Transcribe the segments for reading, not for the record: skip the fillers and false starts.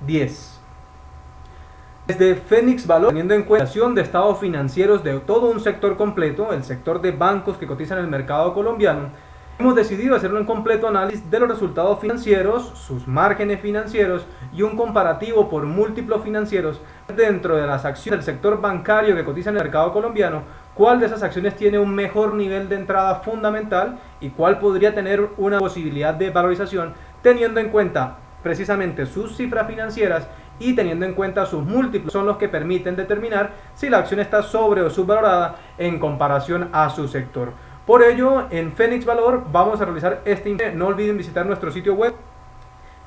2010. Desde Fénix Valor, teniendo en cuenta la situación de estados financieros de todo un sector completo, el sector de bancos que cotizan en el mercado colombiano, hemos decidido hacer un completo análisis de los resultados financieros, sus márgenes financieros y un comparativo por múltiplos financieros dentro de las acciones del sector bancario que cotiza en el mercado colombiano, cuál de esas acciones tiene un mejor nivel de entrada fundamental y cuál podría tener una posibilidad de valorización teniendo en cuenta precisamente sus cifras financieras y teniendo en cuenta sus múltiplos, son los que permiten determinar si la acción está sobre o subvalorada en comparación a su sector. Por ello, en Fénix Valor vamos a realizar este informe. No olviden visitar nuestro sitio web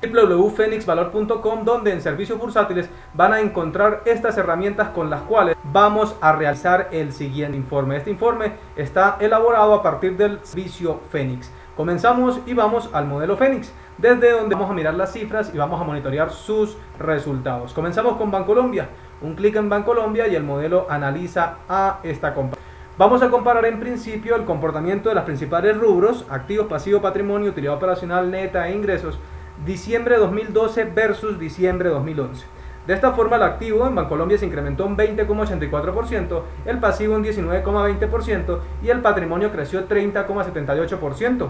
www.fenixvalor.com, donde en servicios bursátiles van a encontrar estas herramientas con las cuales vamos a realizar el siguiente informe. Este informe está elaborado a partir del servicio Fénix. Comenzamos y vamos al modelo Fénix, desde donde vamos a mirar las cifras y vamos a monitorear sus resultados. Comenzamos con Bancolombia. Un clic en Bancolombia y el modelo analiza a esta compañía. Vamos a comparar en principio el comportamiento de los principales rubros: activos, pasivos, patrimonio, utilidad operacional neta e ingresos, diciembre de 2012 versus diciembre de 2011. De esta forma, el activo en Bancolombia se incrementó un 20,84%, el pasivo un 19,20% y el patrimonio creció 30,78%.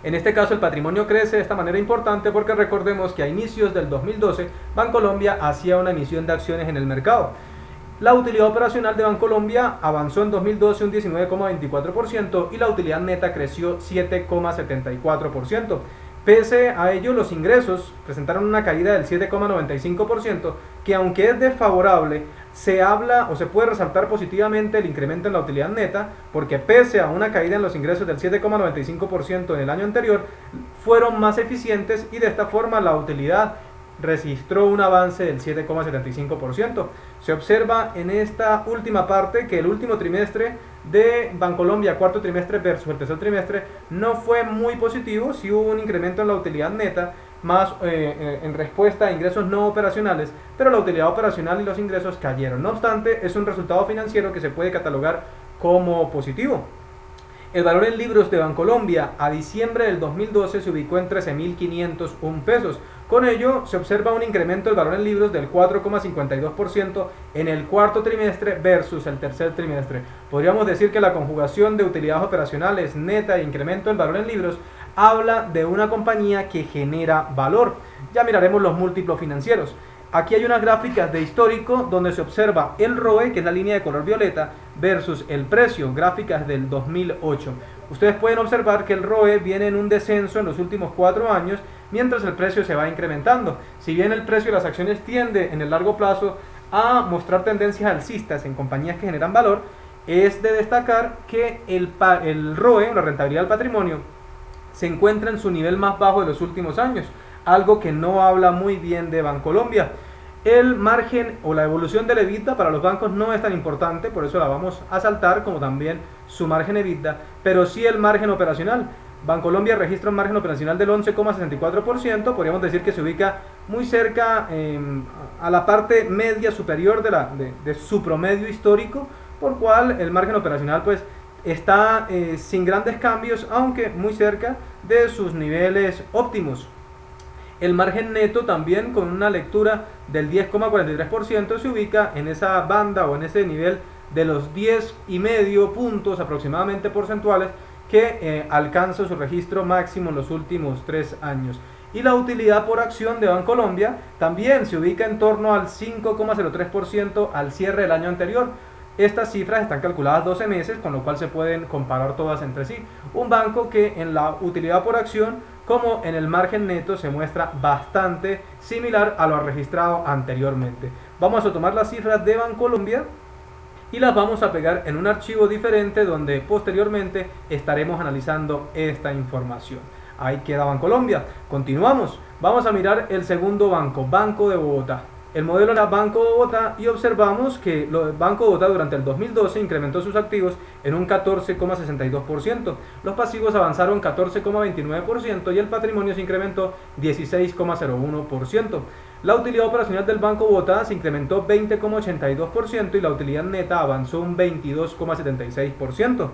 En este caso, el patrimonio crece de esta manera importante porque recordemos que a inicios del 2012 Bancolombia hacía una emisión de acciones en el mercado. La utilidad operacional de Bancolombia avanzó en 2012 un 19,24% y la utilidad neta creció 7,74%. Pese a ello, los ingresos presentaron una caída del 7,95%, que aunque es desfavorable, se habla o se puede resaltar positivamente el incremento en la utilidad neta, porque pese a una caída en los ingresos del 7,95% en el año anterior, fueron más eficientes y de esta forma la utilidad registró un avance del 7,75%. Se observa en esta última parte que el último trimestre de Bancolombia, cuarto trimestre versus el tercer trimestre, no fue muy positivo. Sí hubo un incremento en la utilidad neta, más en respuesta a ingresos no operacionales, pero la utilidad operacional y los ingresos cayeron. No obstante, es un resultado financiero que se puede catalogar como positivo. El valor en libros de Bancolombia a diciembre del 2012 se ubicó en 13.501 pesos. Con ello, se observa un incremento del valor en libros del 4,52% en el cuarto trimestre versus el tercer trimestre. Podríamos decir que la conjugación de utilidades operacionales neta e incremento del valor en libros habla de una compañía que genera valor. Ya miraremos los múltiplos financieros. Aquí hay unas gráficas de histórico donde se observa el ROE, que es la línea de color violeta, versus el precio, gráficas del 2008. Ustedes pueden observar que el ROE viene en un descenso en los últimos 4 años, mientras el precio se va incrementando. Si bien el precio de las acciones tiende en el largo plazo a mostrar tendencias alcistas en compañías que generan valor, es de destacar que el ROE, la rentabilidad del patrimonio, se encuentra en su nivel más bajo de los últimos años, algo que no habla muy bien de Bancolombia. El margen o la evolución del EBITDA para los bancos no es tan importante, por eso la vamos a saltar, como también su margen EBITDA, pero sí el margen operacional. Bancolombia registra un margen operacional del 11,64%, podríamos decir que se ubica muy cerca a la parte media superior de su promedio histórico, por cual el margen operacional pues está sin grandes cambios, aunque muy cerca de sus niveles óptimos. El margen neto también, con una lectura del 10,43%, se ubica en esa banda o en ese nivel de los 10,5 puntos aproximadamente porcentuales que alcanza su registro máximo en los últimos 3 años. Y la utilidad por acción de Bancolombia también se ubica en torno al 5,03% al cierre del año anterior. Estas cifras están calculadas 12 meses, con lo cual se pueden comparar todas entre sí. Un banco que en la utilidad por acción como en el margen neto se muestra bastante similar a lo registrado anteriormente. Vamos a tomar las cifras de Bancolombia y las vamos a pegar en un archivo diferente donde posteriormente estaremos analizando esta información. Ahí queda Bancolombia. Continuamos. Vamos a mirar el segundo banco, Banco de Bogotá. El modelo era Banco de Bogotá y observamos que el Banco de Bogotá durante el 2012 incrementó sus activos en un 14,62%. Los pasivos avanzaron 14,29% y el patrimonio se incrementó 16,01%. La utilidad operacional del Banco de Bogotá se incrementó 20,82% y la utilidad neta avanzó un 22,76%.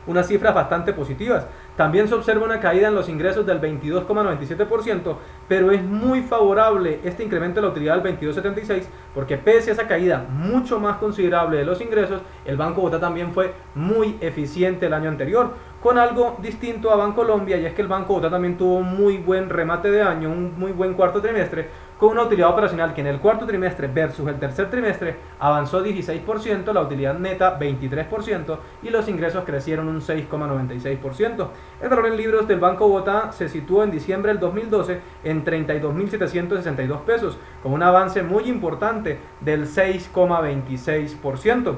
Unas cifras bastante positivas. También se observa una caída en los ingresos del 22,97%, pero es muy favorable este incremento de la utilidad del 22,76% porque pese a esa caída mucho más considerable de los ingresos, el Banco Bogotá también fue muy eficiente el año anterior, con algo distinto a Bancolombia, y es que el Banco Bogotá también tuvo un muy buen remate de año, un muy buen cuarto trimestre, con una utilidad operacional que en el cuarto trimestre versus el tercer trimestre avanzó 16%, la utilidad neta 23% y los ingresos crecieron un 6,96%. El valor en libros del Banco Bogotá se situó en diciembre del 2012 en 32.762 pesos, con un avance muy importante del 6,26%.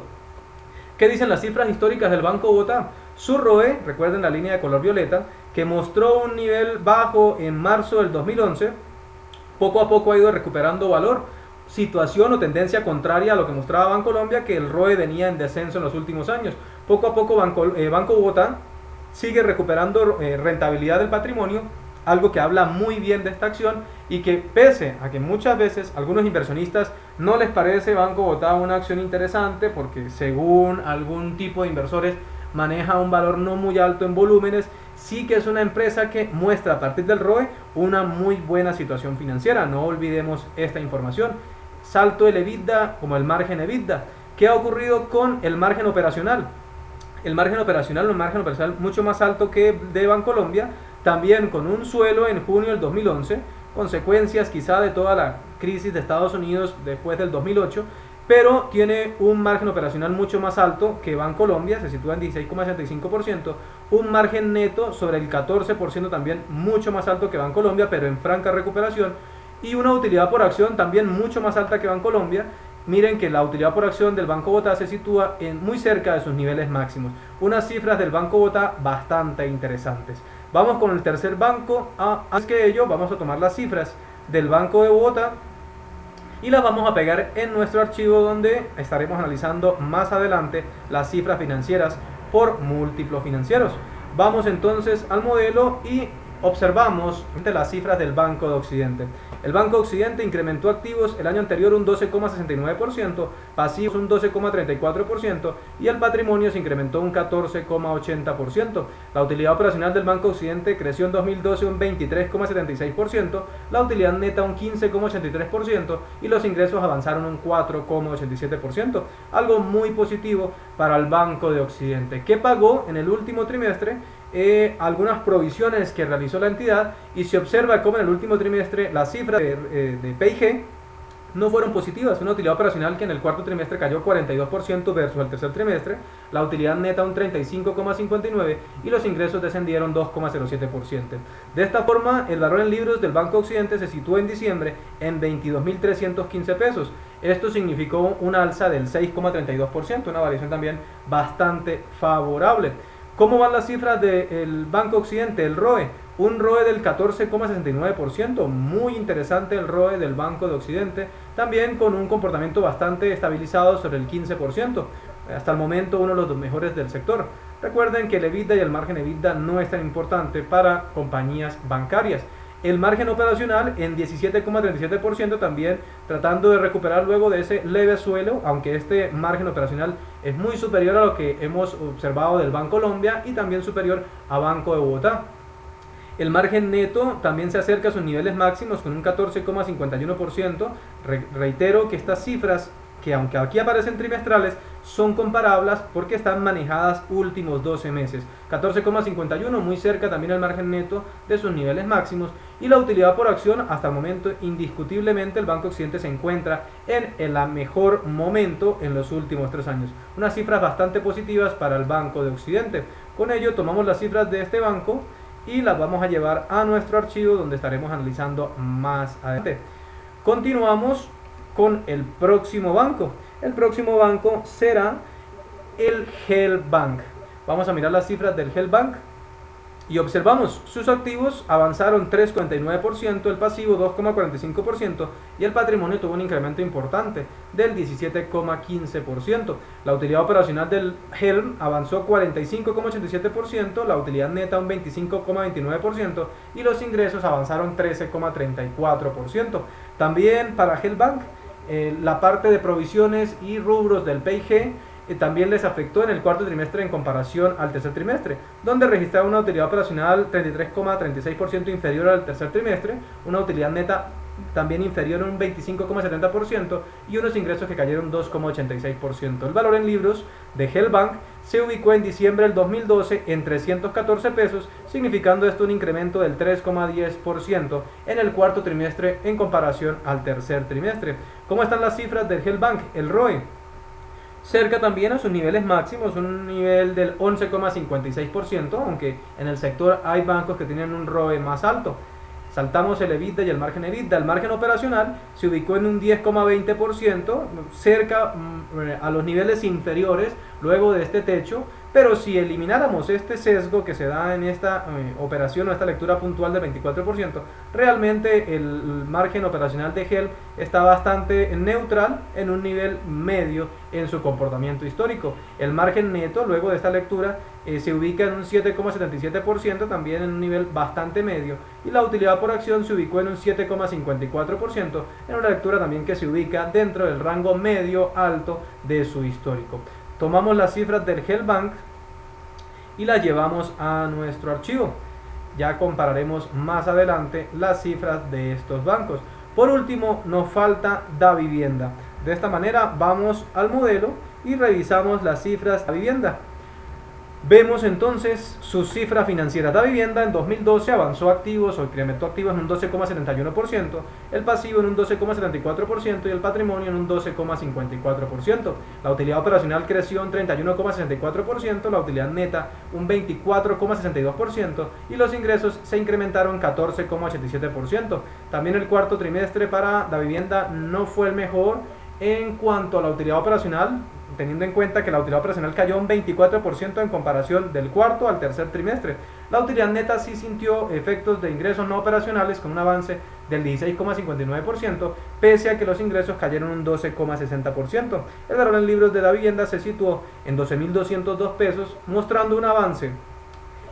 ¿Qué dicen las cifras históricas del Banco Bogotá? Su ROE, recuerden la línea de color violeta, que mostró un nivel bajo en marzo del 2011, poco a poco ha ido recuperando valor, situación o tendencia contraria a lo que mostraba Bancolombia, que el ROE venía en descenso en los últimos años. Poco a poco Banco Bogotá sigue recuperando rentabilidad del patrimonio, algo que habla muy bien de esta acción y que pese a que muchas veces a algunos inversionistas no les parece Banco Bogotá una acción interesante porque según algún tipo de inversores maneja un valor no muy alto en volúmenes, sí que es una empresa que muestra a partir del ROE una muy buena situación financiera. No olvidemos esta información. Salto el EBITDA como el margen EBITDA. ¿Qué ha ocurrido con el margen operacional? El margen operacional mucho más alto que de Bancolombia, también con un suelo en junio del 2011, consecuencias quizá de toda la crisis de Estados Unidos después del 2008, pero tiene un margen operacional mucho más alto que Bancolombia, se sitúa en 16,65%, un margen neto sobre el 14% también mucho más alto que Bancolombia, pero en franca recuperación, y una utilidad por acción también mucho más alta que Bancolombia. Miren que la utilidad por acción del Banco Bogotá se sitúa muy cerca de sus niveles máximos. Unas cifras del Banco Bogotá bastante interesantes. Vamos con el tercer banco. Antes que ello, vamos a tomar las cifras del Banco de Bogotá y las vamos a pegar en nuestro archivo donde estaremos analizando más adelante las cifras financieras por múltiplos financieros. Vamos entonces al modelo y observamos las cifras del Banco de Occidente. El Banco de Occidente incrementó activos el año anterior un 12,69%, pasivos un 12,34% y el patrimonio se incrementó un 14,80%. La utilidad operacional del Banco de Occidente creció en 2012 un 23,76%, la utilidad neta un 15,83% y los ingresos avanzaron un 4,87%. Algo muy positivo para el Banco de Occidente, que pagó en el último trimestre algunas provisiones que realizó la entidad, y se observa como en el último trimestre las cifras de P&G no fueron positivas. Una utilidad operacional que en el cuarto trimestre cayó 42% versus el tercer trimestre, la utilidad neta un 35,59% y los ingresos descendieron 2,07%. De esta forma, el valor en libros del Banco Occidente se situó en diciembre en 22.315 pesos. Esto significó un alza del 6,32%, una variación también bastante favorable. ¿Cómo van las cifras del Banco Occidente? El ROE, un ROE del 14,69%, muy interesante el ROE del Banco de Occidente, también con un comportamiento bastante estabilizado sobre el 15%, hasta el momento uno de los mejores del sector. Recuerden que el EBITDA y el margen EBITDA no es tan importante para compañías bancarias. El margen operacional en 17,37%, también tratando de recuperar luego de ese leve suelo, aunque este margen operacional es muy superior a lo que hemos observado del Bancolombia y también superior a Banco de Bogotá. El margen neto también se acerca a sus niveles máximos con un 14,51%. Reitero que estas cifras, que aunque aquí aparecen trimestrales, son comparables porque están manejadas últimos 12 meses. 14,51, muy cerca también al margen neto de sus niveles máximos, y la utilidad por acción hasta el momento indiscutiblemente el Banco Occidente se encuentra en el mejor momento en los últimos 3 años. Unas cifras bastante positivas para el Banco de Occidente. Con ello tomamos las cifras de este banco y las vamos a llevar a nuestro archivo donde estaremos analizando más adelante. Continuamos con el próximo banco. El próximo banco será el Helbank. Vamos a mirar las cifras del Helbank y observamos sus activos avanzaron 3,49%, el pasivo 2,45% y el patrimonio tuvo un incremento importante del 17,15%. La utilidad operacional del Helm avanzó 45,87%, la utilidad neta un 25,29% y los ingresos avanzaron 13,34%. También para Helbank la parte de provisiones y rubros del P&G también les afectó en el cuarto trimestre en comparación al tercer trimestre, donde registraron una utilidad operacional 33,36% inferior al tercer trimestre, una utilidad neta también inferior en un 25,70% y unos ingresos que cayeron 2,86%. El valor en libros de Hell Bank se ubicó en diciembre del 2012 en 314 pesos, significando esto un incremento del 3,10% en el cuarto trimestre en comparación al tercer trimestre. ¿Cómo están las cifras del Hell Bank? El ROE cerca también a sus niveles máximos, un nivel del 11,56%, aunque en el sector hay bancos que tienen un ROE más alto. Saltamos el EBITDA y el margen EBITDA. El margen operacional se ubicó en un 10,20%, cerca a los niveles inferiores luego de este techo, pero si elimináramos este sesgo que se da en esta operación o esta lectura puntual del 24%, realmente el margen operacional de Hell está bastante neutral en un nivel medio en su comportamiento histórico. El margen neto luego de esta lectura se ubica en un 7,77%, también en un nivel bastante medio, y la utilidad por acción se ubicó en un 7,54%, en una lectura también que se ubica dentro del rango medio alto de su histórico. Tomamos las cifras del Hell Bank y las llevamos a nuestro archivo. Ya compararemos más adelante las cifras de estos bancos. Por último, nos falta Davivienda. De esta manera vamos al modelo y revisamos las cifras de Davivienda. Vemos entonces sus cifras financieras. Davivienda en 2012 avanzó activos o incrementó activos en un 12,71%, el pasivo en un 12,74% y el patrimonio en un 12,54%. La utilidad operacional creció en 31,64%, la utilidad neta un 24,62% y los ingresos se incrementaron 14,87%. También el cuarto trimestre para Davivienda no fue el mejor en cuanto a la utilidad operacional, teniendo en cuenta que la utilidad operacional cayó un 24% en comparación del cuarto al tercer trimestre. La utilidad neta sí sintió efectos de ingresos no operacionales con un avance del 16,59%, pese a que los ingresos cayeron un 12,60%. El valor en libros de Davivienda se situó en 12.202 pesos, mostrando un avance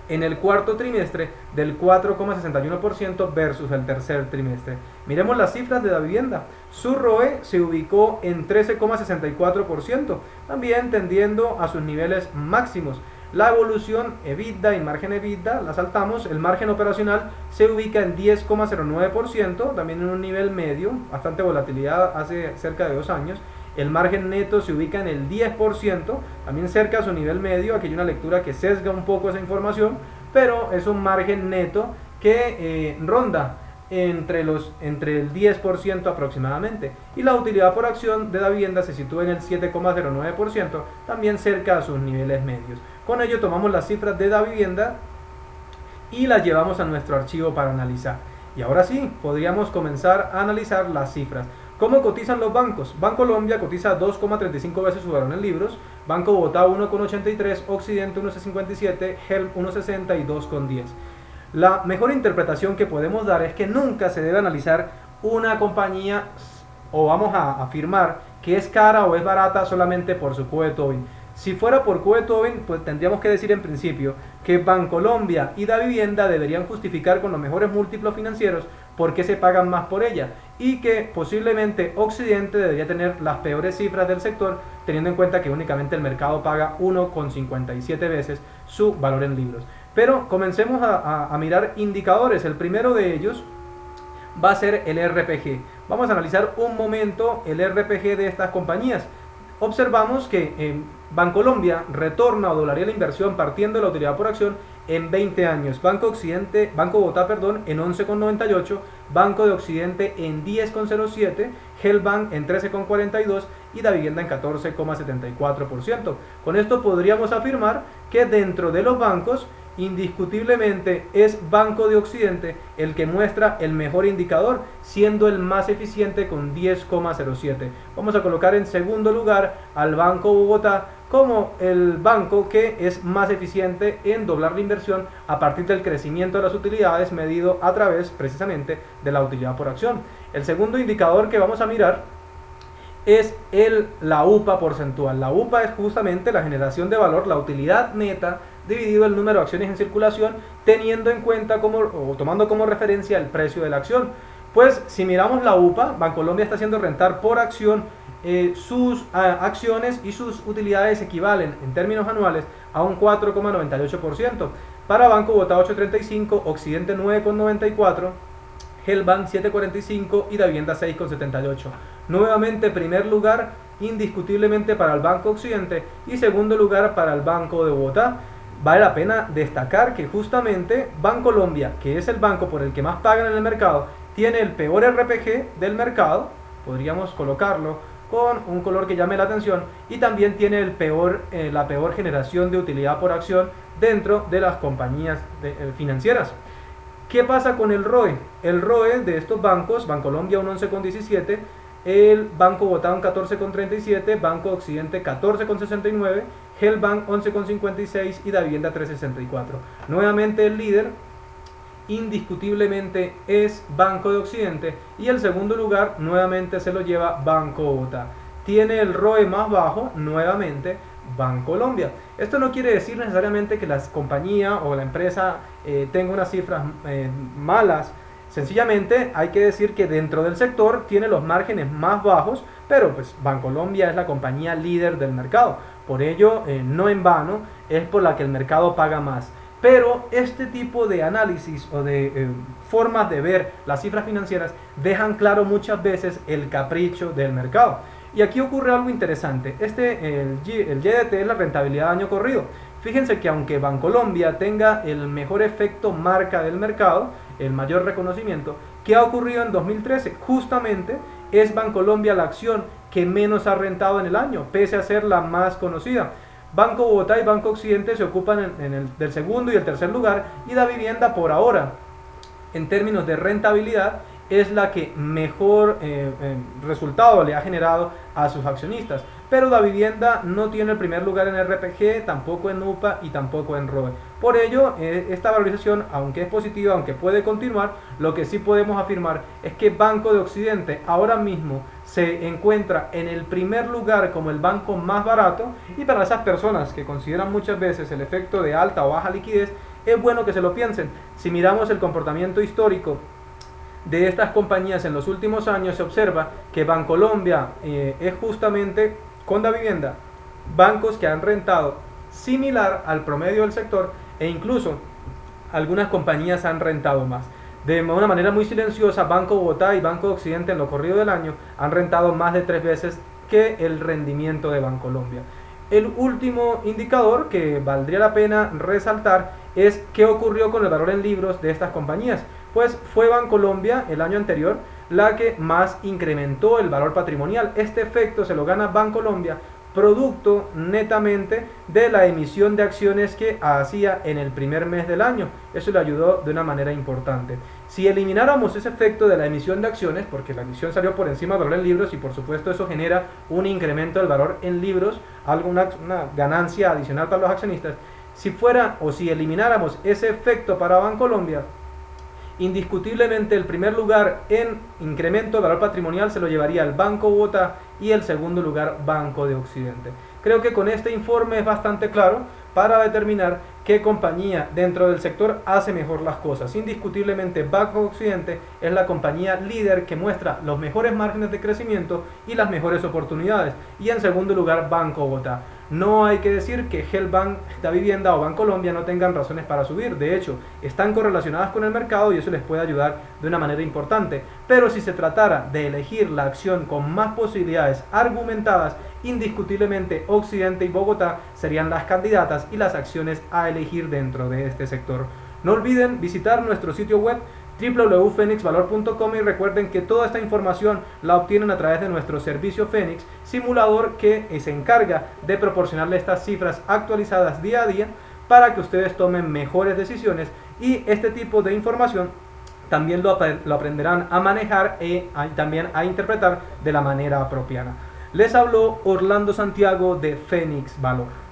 en el cuarto trimestre del 4,61% versus el tercer trimestre. Miremos las cifras de Davivienda. Su ROE se ubicó en 13,64%, también tendiendo a sus niveles máximos. La evolución EBITDA y margen EBITDA la saltamos. El margen operacional se ubica en 10,09%, también en un nivel medio, bastante volatilidad hace cerca de 2 años. El margen neto se ubica en el 10%, también cerca a su nivel medio. Aquí hay una lectura que sesga un poco esa información, pero es un margen neto que ronda entre el 10% aproximadamente. Y la utilidad por acción de Davivienda se sitúa en el 7,09%, también cerca a sus niveles medios. Con ello tomamos las cifras de Davivienda y las llevamos a nuestro archivo para analizar. Y ahora sí, podríamos comenzar a analizar las cifras. ¿Cómo cotizan los bancos? Bancolombia cotiza 2,35 veces su valor en libros, Banco Bogotá 1,83, Occidente 1,57, Helm 1,60 y 2,10. La mejor interpretación que podemos dar es que nunca se debe analizar una compañía o vamos a afirmar que es cara o es barata solamente por su QE/TOBIN. Si fuera por QE/TOBIN, pues tendríamos que decir en principio que Bancolombia y Davivienda deberían justificar con los mejores múltiplos financieros por qué se pagan más por ella y que posiblemente Occidente debería tener las peores cifras del sector, teniendo en cuenta que únicamente el mercado paga 1,57 veces su valor en libros. Pero comencemos a mirar indicadores. El primero de ellos va a ser el RPG. Vamos a analizar un momento el RPG de estas compañías. Observamos que Bancolombia retorna o doblaría la inversión partiendo de la utilidad por acción en 20 años. Banco Bogotá, en 11,98, Banco de Occidente en 10,07, Hellbank en 13,42 y Davivienda en 14,74%. Con esto podríamos afirmar que dentro de los bancos indiscutiblemente es Banco de Occidente el que muestra el mejor indicador, siendo el más eficiente con 10,07. Vamos a colocar en segundo lugar al Banco Bogotá como el banco que es más eficiente en doblar la inversión a partir del crecimiento de las utilidades medido a través precisamente de la utilidad por acción. El segundo indicador que vamos a mirar es la UPA porcentual. La UPA es justamente la generación de valor, la utilidad neta dividido el número de acciones en circulación, teniendo en cuenta o tomando como referencia el precio de la acción. Pues si miramos la UPA, Bancolombia está haciendo rentar por acción sus acciones y sus utilidades equivalen en términos anuales a un 4,98%. Para Banco Bogotá 8,35, Occidente 9,94, Helbank 7,45 y Davivienda 6,78. Nuevamente primer lugar indiscutiblemente para el Banco Occidente y segundo lugar para el Banco de Bogotá. Vale la pena destacar que justamente Bancolombia, que es el banco por el que más pagan en el mercado, tiene el peor RPG del mercado, podríamos colocarlo con un color que llame la atención, y también tiene la peor generación de utilidad por acción dentro de las compañías financieras. ¿Qué pasa con el ROE? El ROE de estos bancos, Bancolombia un 11,17, el Banco Bogotá un 14,37, Banco Occidente 14,69, Helbank 11,56 y Davivienda 3,64. Nuevamente el líder indiscutiblemente es Banco de Occidente y el segundo lugar nuevamente se lo lleva Banco Bogotá. Tiene el ROE más bajo nuevamente Bancolombia. Esto no quiere decir necesariamente que la compañía o la empresa tenga unas cifras malas. Sencillamente hay que decir que dentro del sector tiene los márgenes más bajos, pero pues Bancolombia es la compañía líder del mercado. Por ello, no en vano, es por la que el mercado paga más. Pero este tipo de análisis o de formas de ver las cifras financieras dejan claro muchas veces el capricho del mercado. Y aquí ocurre algo interesante. El YDT es la rentabilidad de año corrido. Fíjense que aunque Bancolombia tenga el mejor efecto marca del mercado, el mayor reconocimiento, ¿qué ha ocurrido en 2013? Justamente es Bancolombia la acción que menos ha rentado en el año, pese a ser la más conocida. Banco Bogotá y Banco Occidente se ocupan del segundo y el tercer lugar, y Davivienda por ahora, en términos de rentabilidad, es la que mejor resultado le ha generado a sus accionistas. Pero Davivienda no tiene el primer lugar en RPG, tampoco en UPA y tampoco en ROE. Por ello, esta valorización, aunque es positiva, aunque puede continuar, lo que sí podemos afirmar es que Banco de Occidente ahora mismo se encuentra en el primer lugar como el banco más barato, y para esas personas que consideran muchas veces el efecto de alta o baja liquidez, es bueno que se lo piensen. Si miramos el comportamiento histórico de estas compañías en los últimos años, se observa que Bancolombia es justamente con Davivienda bancos que han rentado similar al promedio del sector, e incluso algunas compañías han rentado más. De una manera muy silenciosa, Banco Bogotá y Banco Occidente en lo corrido del año han rentado más de 3 veces que el rendimiento de Bancolombia. El último indicador que valdría la pena resaltar es qué ocurrió con el valor en libros de estas compañías. Pues fue Bancolombia el año anterior la que más incrementó el valor patrimonial. Este efecto se lo gana Bancolombia producto netamente de la emisión de acciones que hacía en el primer mes del año. Eso le ayudó de una manera importante. Si elimináramos ese efecto de la emisión de acciones, porque la emisión salió por encima del valor en libros y por supuesto eso genera un incremento del valor en libros, una ganancia adicional para los accionistas, si elimináramos ese efecto para Bancolombia, indiscutiblemente el primer lugar en incremento de valor patrimonial se lo llevaría el Banco Bogotá y el segundo lugar Banco de Occidente. Creo que con este informe es bastante claro para determinar qué compañía dentro del sector hace mejor las cosas. Indiscutiblemente Banco Occidente es la compañía líder que muestra los mejores márgenes de crecimiento y las mejores oportunidades, y en segundo lugar Banco Bogotá. No hay que decir que Helbank, Davivienda o Bancolombia no tengan razones para subir. De hecho, están correlacionadas con el mercado y eso les puede ayudar de una manera importante. Pero si se tratara de elegir la acción con más posibilidades argumentadas, indiscutiblemente Occidente y Bogotá serían las candidatas y las acciones a elegir dentro de este sector. No olviden visitar nuestro sitio web www.fenixvalor.com y recuerden que toda esta información la obtienen a través de nuestro servicio Fénix, simulador que se encarga de proporcionarle estas cifras actualizadas día a día para que ustedes tomen mejores decisiones, y este tipo de información también lo aprenderán a manejar y también a interpretar de la manera apropiada. Les habló Orlando Santiago de Fénix Valor.